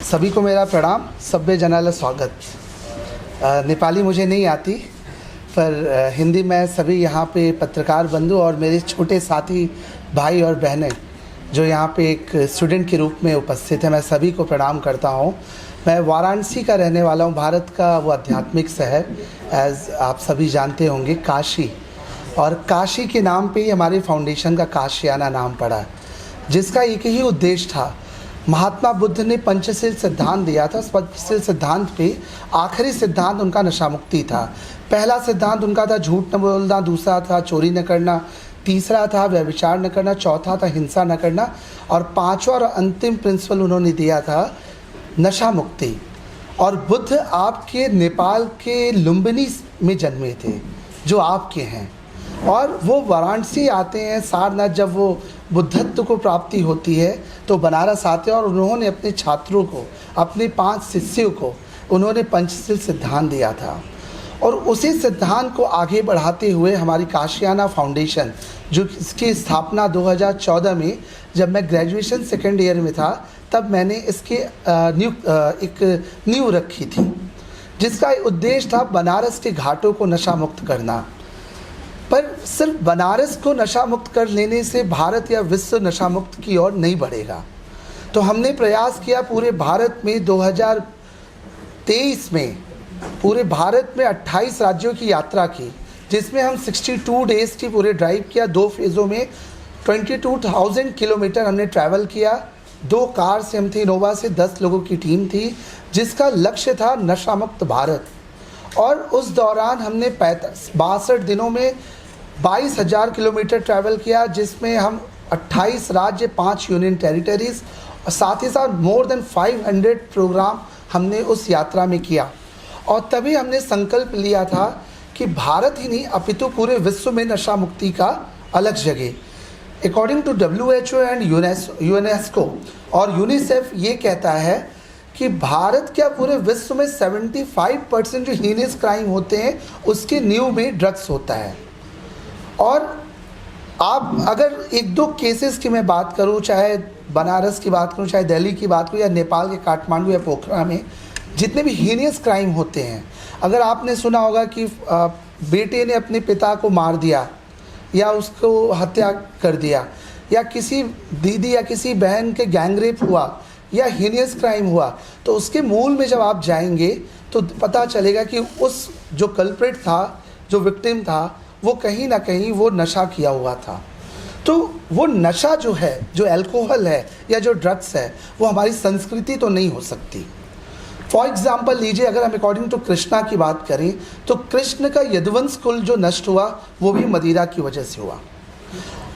सभी को मेरा प्रणाम, सभ्य जनाला स्वागत। नेपाली मुझे नहीं आती, पर हिंदी में सभी यहाँ पे पत्रकार बंधु और मेरे छोटे साथी भाई और बहनें जो यहाँ पे एक स्टूडेंट के रूप में उपस्थित हैं, मैं सभी को प्रणाम करता हूँ। मैं वाराणसी का रहने वाला हूँ, भारत का वो आध्यात्मिक शहर, एज आप सभी जानते होंगे, काशी। और काशी के नाम पे ही हमारी फाउंडेशन का काशियाना नाम पड़ा, जिसका एक ही उद्देश्य था। महात्मा बुद्ध ने पंचशील सिद्धांत दिया था। पंचशील सिद्धांत पे आखिरी सिद्धांत उनका नशा मुक्ति था। पहला सिद्धांत उनका था झूठ न बोलना, दूसरा था चोरी न करना, तीसरा था व्यभिचार न करना, चौथा था हिंसा न करना, और पांचवा और अंतिम प्रिंसिपल उन्होंने दिया था नशा मुक्ति। और बुद्ध आपके नेपाल के लुम्बिनी में जन्मे थे, जो आपके हैं, और वो वाराणसी आते हैं। सारनाथ जब वो बुद्धत्व को प्राप्ति होती है तो बनारस आते हैं, और उन्होंने अपने छात्रों को, अपने 5 शिष्यों को उन्होंने पंचशील सिद्धांत दिया था। और उसी सिद्धांत को आगे बढ़ाते हुए हमारी काशियाना फाउंडेशन, जो इसकी स्थापना 2014 में, जब मैं ग्रेजुएशन सेकेंड ईयर में था, तब मैंने इसके एक नींव रखी थी, जिसका उद्देश्य था बनारस के घाटों को नशा मुक्त करना। पर सिर्फ बनारस को नशा मुक्त कर लेने से भारत या विश्व नशा मुक्त की ओर नहीं बढ़ेगा। तो हमने प्रयास किया पूरे भारत में 2023 में पूरे भारत में 28 राज्यों की यात्रा की, जिसमें हम 62 डेज़ की पूरे ड्राइव किया। 2 फेज़ों में 22,000 किलोमीटर हमने ट्रैवल किया। 2 कार से हम थे, इनोवा से 10 लोगों की टीम थी, जिसका लक्ष्य था नशा मुक्त भारत। और उस दौरान हमने 62 दिनों में 22,000 किलोमीटर ट्रैवल किया, जिसमें हम 28 राज्य, 5 यूनियन टेरिटरीज़, और साथ ही साथ मोर देन 500 प्रोग्राम हमने उस यात्रा में किया। और तभी हमने संकल्प लिया था कि भारत ही नहीं अपितु पूरे विश्व में नशा मुक्ति का अलग जगह। According to WHO and UNESCO और यूनिसेफ ये कहता है कि भारत क्या पूरे विश्व में 75% जो हीनियस क्राइम होते हैं उसके नींव में ड्रग्स होता है। और आप अगर 1-2 केसेस की मैं बात करूं, चाहे बनारस की बात करूं, चाहे दिल्ली की बात करूं, या नेपाल के काठमांडू या पोखरा में जितने भी हीनियस क्राइम होते हैं, अगर आपने सुना होगा कि बेटे ने अपने पिता को मार दिया या उसको हत्या कर दिया, या किसी दीदी या किसी बहन के गैंगरेप हुआ या हीनियस क्राइम हुआ, तो उसके मूल में जब आप जाएंगे तो पता चलेगा कि उस जो कल्प्रिट था, जो विक्टिम था, वो कहीं ना कहीं वो नशा किया हुआ था। तो वो नशा जो है, जो अल्कोहल है या जो ड्रग्स है, वो हमारी संस्कृति तो नहीं हो सकती। फॉर एग्जाम्पल लीजिए, अगर हम अकॉर्डिंग टू कृष्णा की बात करें तो कृष्ण का यदुवंश कुल जो नष्ट हुआ वो भी मदिरा की वजह से हुआ।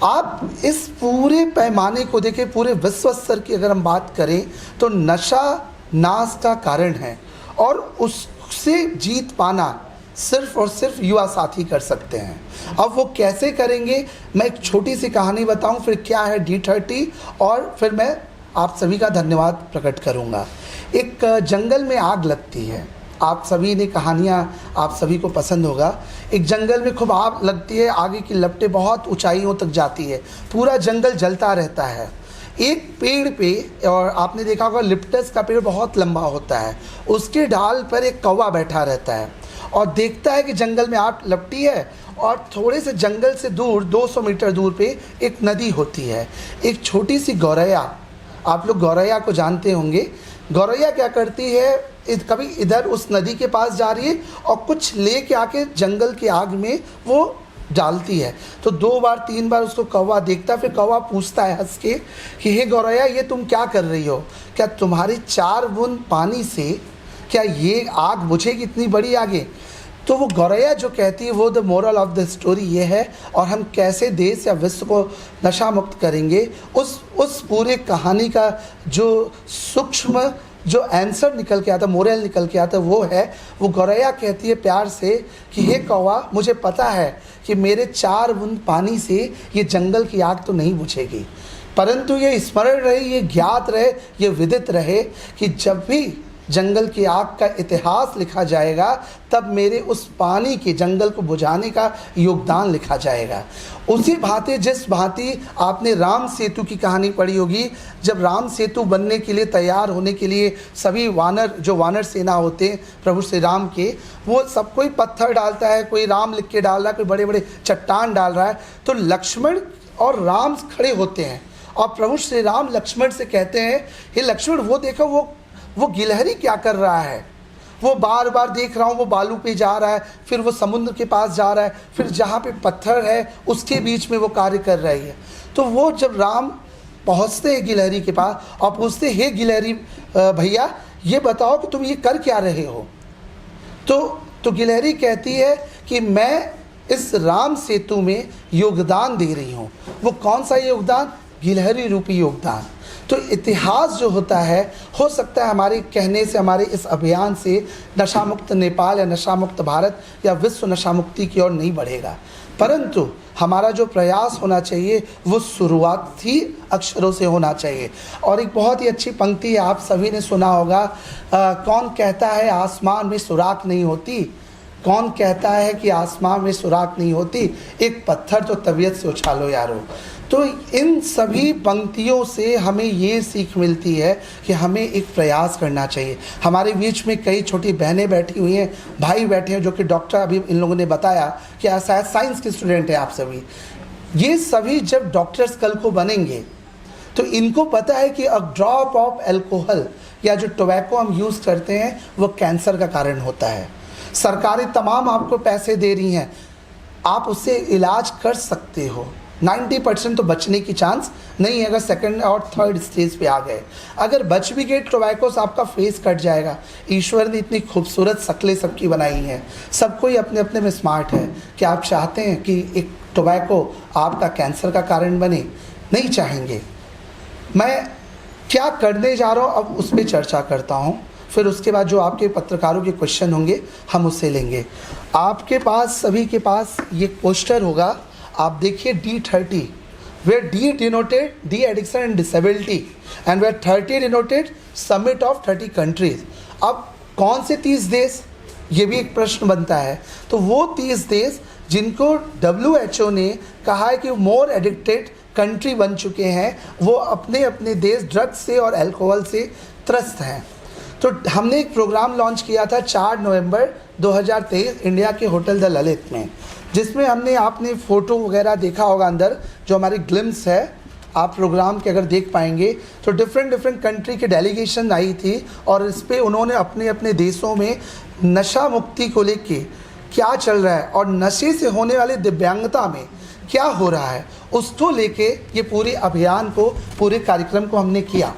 आप इस पूरे पैमाने को देखें, पूरे विश्व स्तर की अगर हम बात करें तो नशा नाश का कारण है, और उससे जीत पाना सिर्फ और सिर्फ युवा साथी कर सकते हैं। अब वो कैसे करेंगे, मैं एक छोटी सी कहानी बताऊं, फिर क्या है D30, और फिर मैं आप सभी का धन्यवाद प्रकट करूंगा। एक जंगल में आग लगती है, आप सभी ने कहानियाँ, आप सभी को पसंद होगा। एक जंगल में खूब आग लगती है, आगे की लपटें बहुत ऊंचाइयों तक जाती है, पूरा जंगल जलता रहता है। एक पेड़ पे, और आपने देखा होगा लिप्टस का पेड़ बहुत लंबा होता है, उसके ढाल पर एक कौवा बैठा रहता है और देखता है कि जंगल में आग लपटी है, और थोड़े से जंगल से दूर 200 मीटर दूर पे एक नदी होती है। एक छोटी सी गौरैया, आप लोग गौरैया को जानते होंगे, गौरैया क्या करती है, कभी इधर उस नदी के पास जा रही है और कुछ ले के आके जंगल की आग में वो डालती है। तो 2 बार 3 बार उसको कौवा देखता है, फिर कौवा पूछता है हंस के कि हे गौरैया, ये तुम क्या कर रही हो? क्या तुम्हारी 4 बूंद पानी से क्या ये आग बुझेगी इतनी बड़ी आगे? तो वो गौरैया जो कहती है, वो the moral of the story ये है, और हम कैसे देश या विश्व को नशा मुक्त करेंगे, उस पूरे कहानी का जो सूक्ष्म जो आंसर निकल के आता, मोरल निकल के आता, वो है, वो गौरैया कहती है प्यार से कि हे कौवा, मुझे पता है कि मेरे 4 बूंद पानी से ये जंगल की आग तो नहीं बुझेगी, परंतु ये स्मरण रहे, ये ज्ञात रहे, ये विदित रहे कि जब भी जंगल की आग का इतिहास लिखा जाएगा, तब मेरे उस पानी के जंगल को बुझाने का योगदान लिखा जाएगा। उसी भांति जिस भांति आपने राम सेतु की कहानी पढ़ी होगी, जब राम सेतु बनने के लिए तैयार होने के लिए सभी वानर, जो वानर सेना होते हैं प्रभु श्री राम के, वो सब कोई पत्थर डालता है, कोई राम लिख के डाल रहा है, कोई बड़े बड़े चट्टान डाल रहा है, तो लक्ष्मण और राम खड़े होते हैं और प्रभु श्री राम लक्ष्मण से कहते हैं, हे लक्ष्मण, वो देखो वो गिलहरी क्या कर रहा है, वो बार बार देख रहा हूँ, वो बालू पे जा रहा है, फिर वो समुद्र के पास जा रहा है, फिर जहाँ पे पत्थर है उसके बीच में वो कार्य कर रही है। तो वो जब राम पहुँचते हैं गिलहरी के पास और पूछते, हे गिलहरी भैया, ये बताओ कि तुम ये कर क्या रहे हो। तो गिलहरी कहती है कि मैं इस राम सेतु में योगदान दे रही हूँ। वो कौन सा योगदान? गिलहरी रूपी योगदान। तो इतिहास जो होता है, हो सकता है हमारे कहने से, हमारे इस अभियान से नशा मुक्त नेपाल या नशा मुक्त भारत या विश्व नशा मुक्ति की ओर नहीं बढ़ेगा, परंतु हमारा जो प्रयास होना चाहिए वो शुरुआती अक्षरों से होना चाहिए। और एक बहुत ही अच्छी पंक्ति है, आप सभी ने सुना होगा, कौन कहता है आसमान में सुराख नहीं होती, कौन कहता है कि आसमान में सुराख नहीं होती, एक पत्थर तो तबीयत से उछालो यारो। तो इन सभी पंक्तियों से हमें ये सीख मिलती है कि हमें एक प्रयास करना चाहिए। हमारे बीच में कई छोटी बहनें बैठी हुई हैं, भाई बैठे हैं जो कि डॉक्टर, अभी इन लोगों ने बताया कि शायद साइंस के स्टूडेंट हैं आप सभी। ये सभी जब डॉक्टर्स कल को बनेंगे तो इनको पता है कि अ ड्रॉप ऑफ एल्कोहल या जो टोबैको हम यूज़ करते हैं वो कैंसर का कारण होता है। सरकारें तमाम आपको पैसे दे रही हैं, आप उससे इलाज कर सकते हो। 90% तो बचने की चांस नहीं है अगर सेकंड और थर्ड स्टेज पे आ गए। अगर बच भी गए टोबैको से आपका फेस कट जाएगा। ईश्वर ने इतनी खूबसूरत शक्लें सबकी बनाई हैं, सब कोई अपने अपने में स्मार्ट है। क्या आप चाहते हैं कि एक टोबैको आपका कैंसर का कारण बने? नहीं चाहेंगे। मैं क्या करने जा रहा हूँ अब उस पर चर्चा करता हूँ, फिर उसके बाद जो आपके पत्रकारों के क्वेश्चन होंगे हम उससे लेंगे। आपके पास सभी के पास ये पोस्टर होगा, आप देखिए D30, where D denoted de addiction and disability and where 30 denoted summit of 30 countries. अब कौन से 30 देश, ये भी एक प्रश्न बनता है। तो वो 30 देश जिनको WHO ने कहा है कि मोर एडिक्टेड कंट्री बन चुके हैं, वो अपने अपने देश ड्रग्स से और अल्कोहल से त्रस्त हैं। तो हमने एक प्रोग्राम लॉन्च किया था 4 नवंबर 2023 इंडिया के होटल द ललित में, जिसमें हमने, आपने फ़ोटो वगैरह देखा होगा अंदर जो हमारी ग्लिम्स है, आप प्रोग्राम के अगर देख पाएंगे तो डिफरेंट कंट्री की डेलीगेशन आई थी और इस पर उन्होंने अपने अपने देशों में नशा मुक्ति को लेके क्या चल रहा है और नशे से होने वाले दिव्यांगता में क्या हो रहा है, उसको लेके ये पूरे अभियान को, पूरे कार्यक्रम को हमने किया।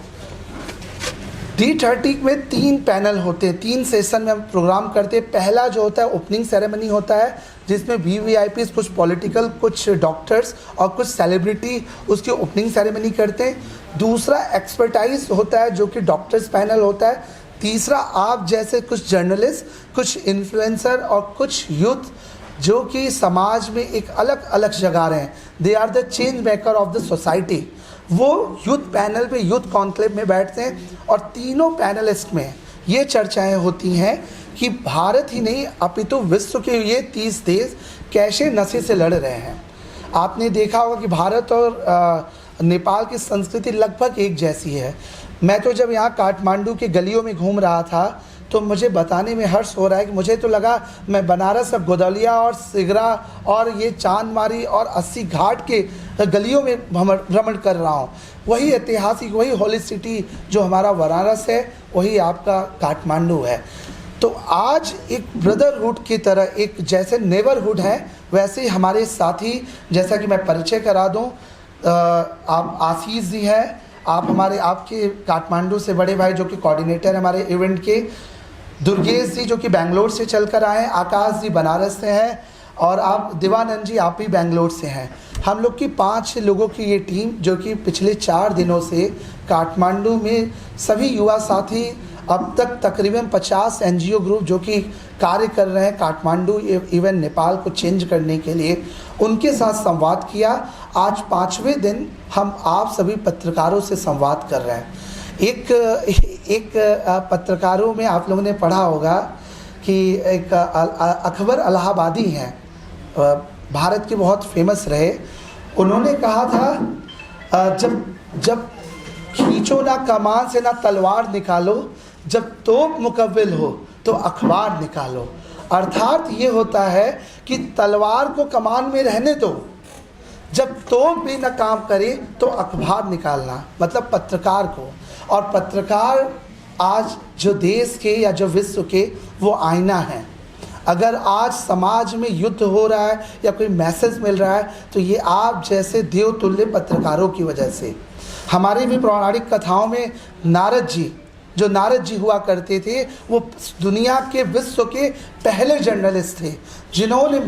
D30 में 3 पैनल होते हैं, 3 सेशन में हम प्रोग्राम करते हैं। पहला जो होता है ओपनिंग सेरेमनी होता है, जिसमें VVIPs, कुछ पॉलिटिकल, कुछ डॉक्टर्स और कुछ सेलिब्रिटी उसकी ओपनिंग सेरेमनी करते हैं। दूसरा एक्सपर्टाइज होता है जो कि डॉक्टर्स पैनल होता है। तीसरा आप जैसे कुछ जर्नलिस्ट, कुछ इन्फ्लुएंसर और कुछ यूथ जो कि समाज में एक अलग अलग जगह रहे हैं, they are the change maker of the society, वो यूथ पैनल पे, यूथ कॉन्क्लेव में बैठते हैं और तीनों पैनलिस्ट में ये चर्चाएं होती हैं कि भारत ही नहीं अपितु विश्व के ये 30 देश कैसे नशे से लड़ रहे हैं। आपने देखा होगा कि भारत और नेपाल की संस्कृति लगभग एक जैसी है। मैं तो जब यहाँ काठमांडू के गलियों में घूम रहा था तो मुझे बताने में हर्ष हो रहा है कि मुझे तो लगा मैं बनारस और गोदलिया और सिगरा और ये चांदमारी और 80 घाट के गलियों में भ्रमण कर रहा हूँ। वही ऐतिहासिक, वही होली सिटी जो हमारा बनारस है, वही आपका काठमांडू है। तो आज एक ब्रदरहुड की तरह, एक जैसे नेबरहुड है वैसे ही हमारे साथी, जैसा कि मैं परिचय करा दूँ, आप आशीष जी हैं, आप हमारे, आपके काठमांडू से बड़े भाई जो कि कोऑर्डिनेटर हमारे इवेंट के, दुर्गेश जी जो कि बेंगलोर से चल कर आए हैं, आकाश जी बनारस से हैं और आप दिवानंद जी आप भी बेंगलोर से हैं। हम लोग की 5 लोगों की ये टीम जो कि पिछले 4 दिनों से काठमांडू में सभी युवा साथी, अब तक तकरीबन 50 NGO ग्रुप जो कि कार्य कर रहे हैं काठमांडू इवन नेपाल को चेंज करने के लिए, उनके साथ संवाद किया। आज 5वें दिन हम आप सभी पत्रकारों से संवाद कर रहे हैं। एक पत्रकारों में आप लोगों ने पढ़ा होगा कि एक अकबर इलाहाबादी हैं, भारत के बहुत फेमस रहे। उन्होंने कहा था जब खींचो ना कमान से ना तलवार निकालो, जब तोप मुकव्विल हो तो अखबार निकालो। अर्थात ये होता है कि तलवार को कमान में रहने दो, जब तोप भी न काम करे तो अखबार निकालना, मतलब पत्रकार को। और पत्रकार आज जो देश के या जो विश्व के वो आईना है। अगर आज समाज में युद्ध हो रहा है या कोई मैसेज मिल रहा है तो ये आप जैसे देवतुल्य पत्रकारों की वजह से। हमारी भी पौराणिक कथाओं में नारद जी हुआ करते थे, वो दुनिया के विश्व के पहले जर्नलिस्ट थे जिन्होंने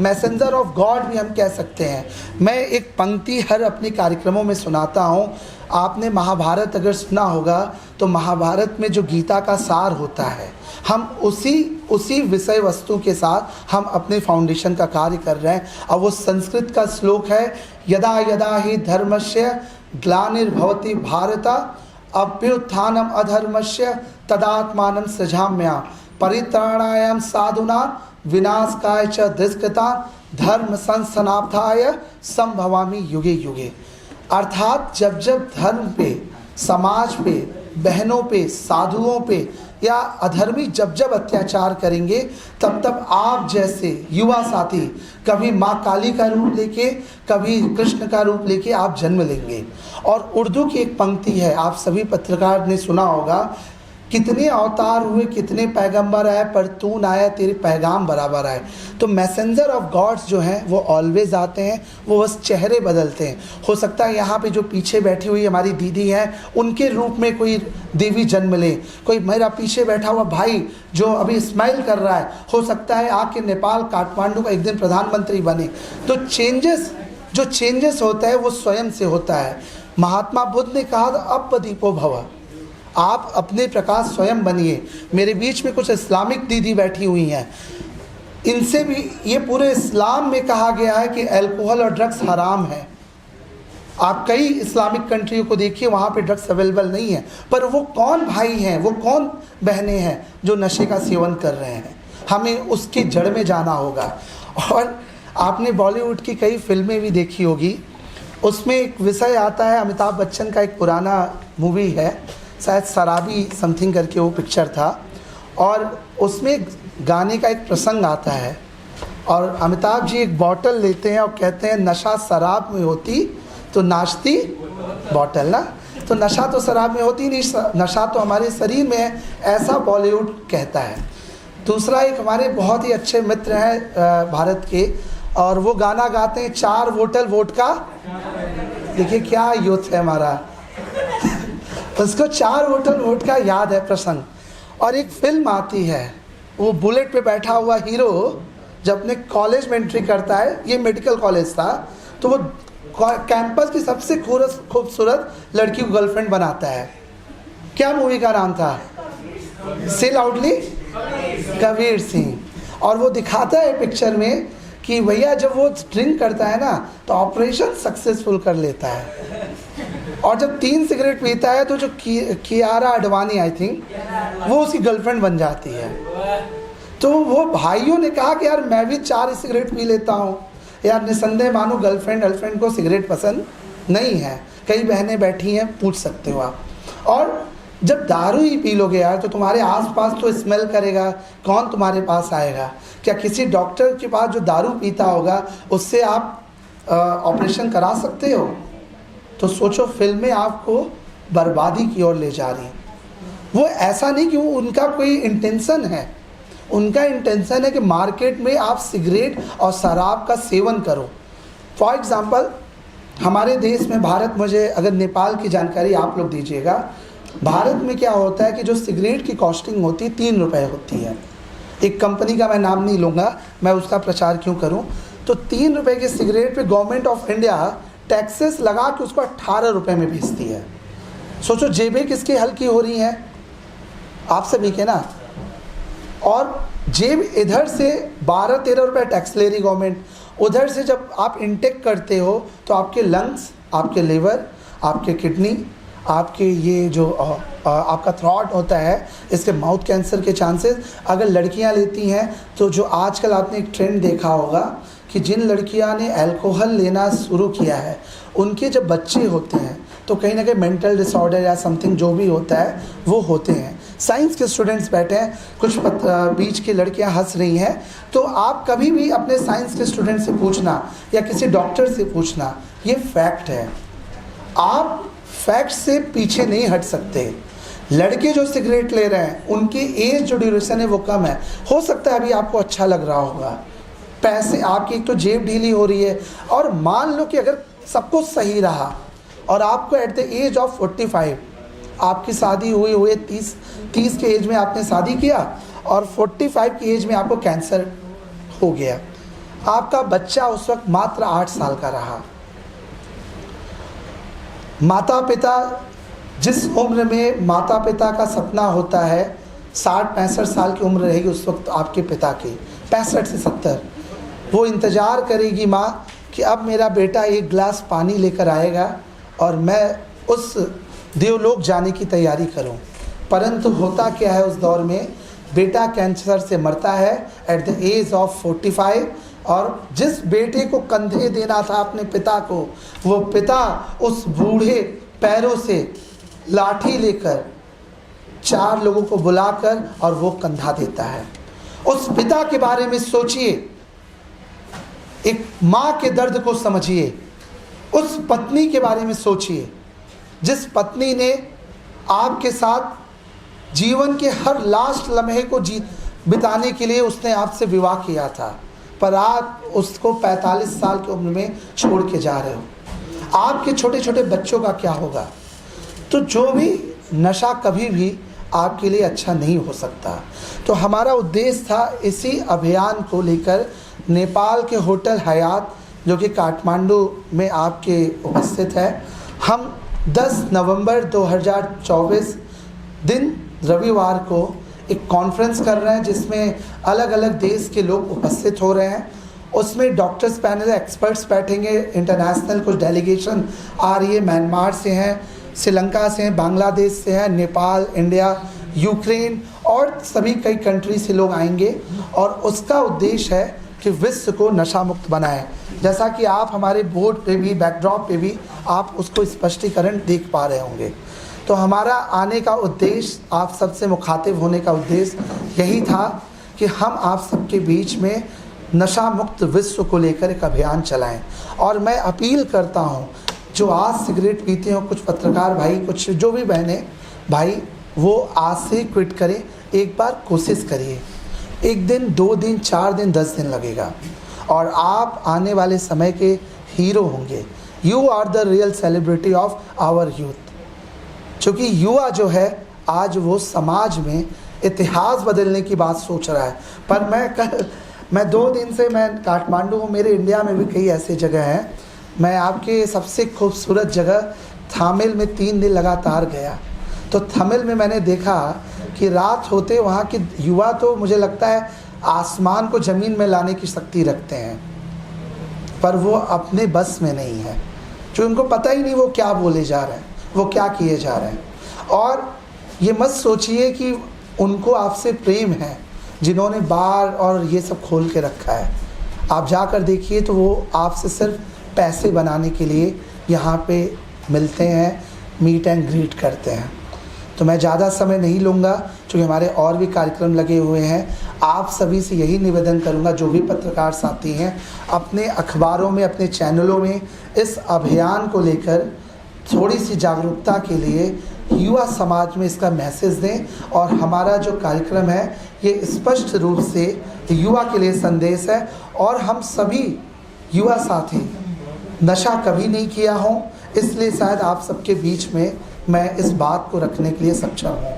मैसेंजर ऑफ गॉड भी हम कह सकते हैं। मैं एक पंक्ति हर अपने कार्यक्रमों में सुनाता हूँ। आपने महाभारत अगर सुना होगा तो महाभारत में जो गीता का सार होता है, हम उसी विषय वस्तु के साथ हम अपने फाउंडेशन का कार्य कर रहे हैं। और वो संस्कृत का श्लोक है, यदा यदा ही धर्मस्य ग्लानिर्भवति भारत अभ्युत्थानम अधर्मस्य तदात्मानं सृजाम्या परित्राणाय साधुना विनाशकाय च दुष्कृता धर्म संस्थापनाय संभवामि युगे युगे। अर्थात जब धर्म पे, समाज पे, बहनों पे, साधुओं पे या अधर्मी जब अत्याचार करेंगे तब आप जैसे युवा साथी कभी माँ काली का रूप लेके, कभी कृष्ण का रूप लेके आप जन्म लेंगे। और उर्दू की एक पंक्ति है, आप सभी पत्रकार ने सुना होगा, कितने अवतार हुए, कितने पैगंबर आए, पर तू ना आया तेरे पैगाम बराबर आए। तो मैसेंजर ऑफ गॉड्स जो हैं वो ऑलवेज आते हैं, वो बस चेहरे बदलते हैं। हो सकता है यहाँ पे जो पीछे बैठी हुई हमारी दीदी हैं उनके रूप में कोई देवी जन्म ले, कोई मेरा पीछे बैठा हुआ भाई जो अभी स्माइल कर रहा है हो सकता है आके नेपाल काठमांडू का एक दिन प्रधानमंत्री बने। तो चेंजेस होता है वो स्वयं से होता है। महात्मा बुद्ध ने कहा था अपदीपो भव, आप अपने प्रकाश स्वयं बनिए। मेरे बीच में कुछ इस्लामिक दीदी बैठी हुई हैं, इनसे भी ये पूरे इस्लाम में कहा गया है कि अल्कोहल और ड्रग्स हराम है। आप कई इस्लामिक कंट्रियों को देखिए, वहाँ पे ड्रग्स अवेलेबल नहीं है, पर वो कौन भाई हैं, वो कौन बहनें हैं जो नशे का सेवन कर रहे हैं। हमें उसकी जड़ में जाना होगा। और आपने बॉलीवुड की कई फिल्में भी देखी होगी, उसमें एक विषय आता है, अमिताभ बच्चन का एक पुराना मूवी है, शायद शराबी समथिंग करके वो पिक्चर था, और उसमें गाने का एक प्रसंग आता है और अमिताभ जी एक बॉटल लेते हैं और कहते हैं नशा शराब में होती तो नाचती बॉटल ना। तो नशा तो शराब में होती नहीं, नशा तो हमारे शरीर में है, ऐसा बॉलीवुड कहता है। दूसरा एक हमारे बहुत ही अच्छे मित्र हैं भारत के, और वो गाना गाते हैं 4 बोतल वोडका। देखिए क्या यूथ है हमारा, उसको 4 बोतल वोडका याद है प्रसंग। और एक फिल्म आती है, वो बुलेट पे बैठा हुआ हीरो जब अपने कॉलेज में एंट्री करता है, ये मेडिकल कॉलेज था, तो वो कैंपस की सबसे खूबसूरत लड़की को गर्लफ्रेंड बनाता है। क्या मूवी का नाम था? से लाउडली, कबीर सिंह। और वो दिखाता है पिक्चर में कि भैया जब वो ड्रिंक करता है ना तो ऑपरेशन सक्सेसफुल कर लेता है, और जब 3 सिगरेट पीता है तो जो कियारा आडवाणी आई थिंक वो उसकी गर्लफ्रेंड बन जाती है। तो वो भाइयों ने कहा कि यार मैं भी 4 सिगरेट पी लेता हूँ यार, निसंदेह मानो गर्लफ्रेंड को सिगरेट पसंद नहीं है। कई बहनें बैठी हैं, पूछ सकते हो आप। और जब दारू ही पी लोगे यार तो तुम्हारे आसपास तो स्मेल करेगा, कौन तुम्हारे पास आएगा? क्या किसी डॉक्टर के पास जो दारू पीता होगा उससे आप ऑपरेशन करा सकते हो? तो सोचो, फिल्में आपको बर्बादी की ओर ले जा रही हैं। वो ऐसा नहीं कि वो उनका कोई इंटेंशन है, उनका इंटेंशन है कि मार्केट में आप सिगरेट और शराब का सेवन करो। फॉर एग्ज़ाम्पल हमारे देश में, भारत, मुझे अगर नेपाल की जानकारी आप लोग दीजिएगा, भारत में क्या होता है कि जो सिगरेट की कॉस्टिंग होती है 3 रुपये होती है। एक कंपनी का मैं नाम नहीं लूँगा, मैं उसका प्रचार क्यों करूँ। तो 3 रुपये की सिगरेट पे गवर्नमेंट ऑफ इंडिया टैक्सेस लगा के उसको 18 रुपये में बेचती है। सोचो जेबें किसकी हल्की हो रही हैं? आप सभी के ना। और जेब इधर से 12-13 रुपये टैक्स ले रही गवर्नमेंट, उधर से जब आप इनटेक करते हो तो आपके लंग्स, आपके लिवर, आपके किडनी, आपके ये जो आपका थ्रॉट होता है, इसके माउथ कैंसर के चांसेस। अगर लड़कियां लेती हैं तो जो आजकल आपने एक ट्रेंड देखा होगा कि जिन लड़कियां ने अल्कोहल लेना शुरू किया है, उनके जब बच्चे होते हैं तो कहीं ना कहीं मेंटल डिसऑर्डर या समथिंग जो भी होता है वो होते हैं। साइंस के स्टूडेंट्स बैठे हैं, कुछ बीच की लड़कियां हंस रही हैं, तो आप कभी भी अपने साइंस के स्टूडेंट से पूछना या किसी डॉक्टर से पूछना, ये फैक्ट है। आप फैक्ट से पीछे नहीं हट सकते। लड़के जो सिगरेट ले रहे हैं उनकी एज जो ड्यूरेशन है वो कम है। हो सकता है अभी आपको अच्छा लग रहा होगा, पैसे आपकी एक तो जेब ढीली हो रही है, और मान लो कि अगर सब कुछ सही रहा और आपको एट द एज ऑफ 45 आपकी शादी हुई हुई 30 के एज में आपने शादी किया और 45 की एज में आपको कैंसर हो गया, आपका बच्चा उस वक्त मात्र 8 साल का रहा। माता पिता जिस उम्र में माता पिता का सपना होता है 60-65 साल की उम्र रहेगी उस वक्त आपके पिता की, 65 से 70, वो इंतज़ार करेगी माँ कि अब मेरा बेटा एक गिलास पानी लेकर आएगा और मैं उस देवलोक जाने की तैयारी करूं। परंतु होता क्या है उस दौर में, बेटा कैंसर से मरता है एट द एज ऑफ 45, और जिस बेटे को कंधे देना था अपने पिता को, वो पिता उस बूढ़े पैरों से लाठी लेकर 4 लोगों को बुलाकर और वो कंधा देता है। उस पिता के बारे में सोचिए, एक माँ के दर्द को समझिए। उस पत्नी के बारे में सोचिए जिस पत्नी ने आपके साथ जीवन के हर लास्ट लम्हे को बिताने के लिए उसने आपसे विवाह किया था, पर आप उसको 45 साल की उम्र में छोड़ के जा रहे हो। आपके छोटे छोटे बच्चों का क्या होगा? तो जो भी नशा कभी भी आपके लिए अच्छा नहीं हो सकता। तो हमारा उद्देश्य था इसी अभियान को लेकर नेपाल के होटल हयात जो कि काठमांडू में आपके उपस्थित है, हम 10 नवंबर 2024 दिन रविवार को एक कॉन्फ्रेंस कर रहे हैं जिसमें अलग अलग देश के लोग उपस्थित हो रहे हैं। उसमें डॉक्टर्स पैनल एक्सपर्ट्स बैठेंगे, इंटरनेशनल कुछ डेलीगेशन आ रही है, म्यांमार से हैं, श्रीलंका से हैं, बांग्लादेश से हैं, नेपाल, इंडिया, यूक्रेन और सभी कई कंट्री से लोग आएंगे। और उसका उद्देश्य है कि विश्व को नशा मुक्त बनाएं। जैसा कि आप हमारे बोर्ड पे भी, बैकड्रॉप पे भी आप उसको स्पष्टीकरण देख पा रहे होंगे। तो हमारा आने का उद्देश्य, आप सबसे मुखातिब होने का उद्देश्य यही था कि हम आप सबके बीच में नशा मुक्त विश्व को लेकर एक अभियान चलाएं। और मैं अपील करता हूं, जो आज सिगरेट पीते हो, कुछ पत्रकार भाई, कुछ जो भी बहनें भाई, वो आज से क्विट करें। एक बार कोशिश करिए, 1 दिन, 2 दिन, 4 दिन, 10 दिन लगेगा और आप आने वाले समय के हीरो होंगे। You are the real celebrity of our youth. क्योंकि युवा जो है आज वो समाज में इतिहास बदलने की बात सोच रहा है। पर मैं 2 दिन से मैं काठमांडू हूँ, मेरे इंडिया में भी कई ऐसे जगह हैं। मैं आपके सबसे खूबसूरत जगह थामिल में 3 दिन लगातार गया। तो थामिल में मैंने देखा कि रात होते वहाँ के युवा, तो मुझे लगता है आसमान को ज़मीन में लाने की शक्ति रखते हैं, पर वो अपने बस में नहीं है। जो उनको पता ही नहीं वो क्या बोले जा रहे हैं, वो क्या किए जा रहे हैं। और ये मत सोचिए कि उनको आपसे प्रेम है जिन्होंने बार और ये सब खोल के रखा है। आप जाकर देखिए तो वो आपसे सिर्फ पैसे बनाने के लिए यहाँ पे मिलते हैं, मीट एंड ग्रीट करते हैं। तो मैं ज़्यादा समय नहीं लूँगा क्योंकि हमारे और भी कार्यक्रम लगे हुए हैं। आप सभी से यही निवेदन करूँगा, जो भी पत्रकार साथी हैं, अपने अखबारों में, अपने चैनलों में इस अभियान को लेकर थोड़ी सी जागरूकता के लिए युवा समाज में इसका मैसेज दें। और हमारा जो कार्यक्रम है ये स्पष्ट रूप से युवा के लिए संदेश है। और हम सभी युवा साथी नशा कभी नहीं किया हो, इसलिए शायद आप सबके बीच में मैं इस बात को रखने के लिए सक्षम हूँ।